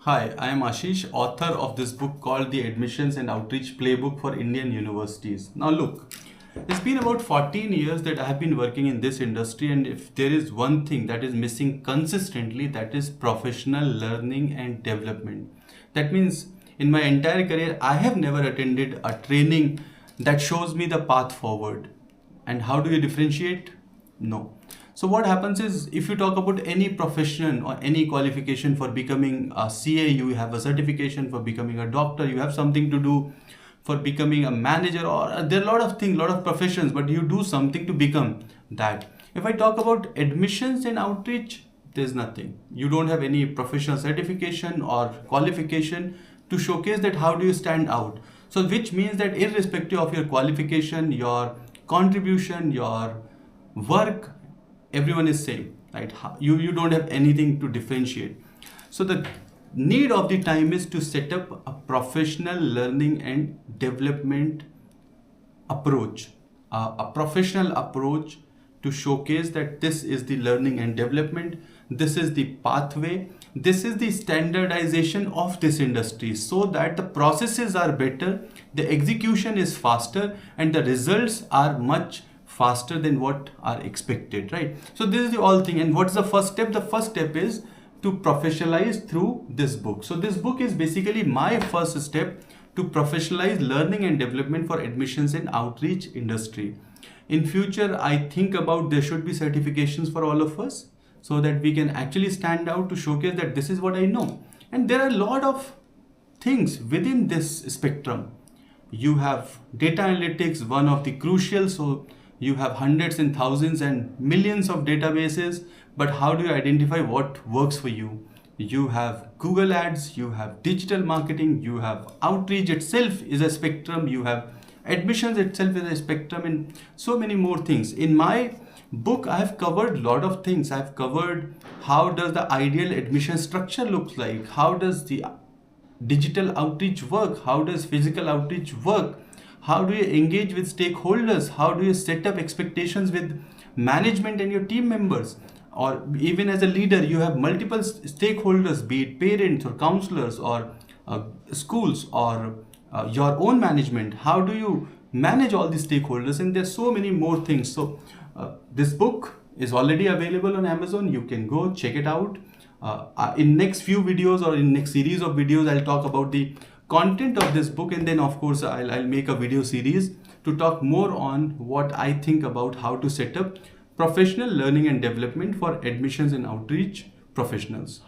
Hi, I am Ashish, author of this book called The Admissions and Outreach Playbook for Indian Universities. Now look, it's been about 14 years that I have been working in this industry, and if there is one thing that is missing consistently, that is professional learning and development. That means in my entire career, I have never attended a training that shows me the path forward. And how do you differentiate? No. So what happens is, if you talk about any profession or any qualification for becoming a CA, you have a certification for becoming a doctor, you have something to do for becoming a manager, or there are a lot of things, lot of professions, but you do something to become that. If I talk about admissions and outreach, there's nothing. You don't have any professional certification or qualification to showcase that how do you stand out. So which means that irrespective of your qualification, your contribution, your work, everyone is same, right? You don't have anything to differentiate. So the need of the time is to set up a professional learning and development approach, a professional approach to showcase that this is the learning and development, this is the pathway, this is the standardization of this industry, so that the processes are better, the execution is faster, and the results are much faster than what are expected, right? So this is the all thing. And what's the first step? The first step is to professionalize through this book. So this book is basically my first step to professionalize learning and development for admissions and outreach industry. In future, I think about there should be certifications for all of us, so that we can actually stand out to showcase that this is what I know. And there are a lot of things within this spectrum. You have data analytics, one of the crucial. So you have hundreds and thousands and millions of databases, but how do you identify what works for you? You have Google ads, you have digital marketing, you have outreach itself is a spectrum, you have admissions itself is a spectrum, and so many more things. In my book, I have covered a lot of things. I've covered how does the ideal admission structure looks like, how does the digital outreach work, how does physical outreach work, how do you engage with stakeholders, how do you set up expectations with management and your team members, or even as a leader you have multiple stakeholders, be it parents or counselors or schools or your own management. How do you manage all these stakeholders? And there's so many more things. So this book is already available on Amazon. You can go check it out. In next few videos or in next series of videos, I'll talk about the content of this book, and then of course I'll make a video series to talk more on what I think about how to set up professional learning and development for admissions and outreach professionals.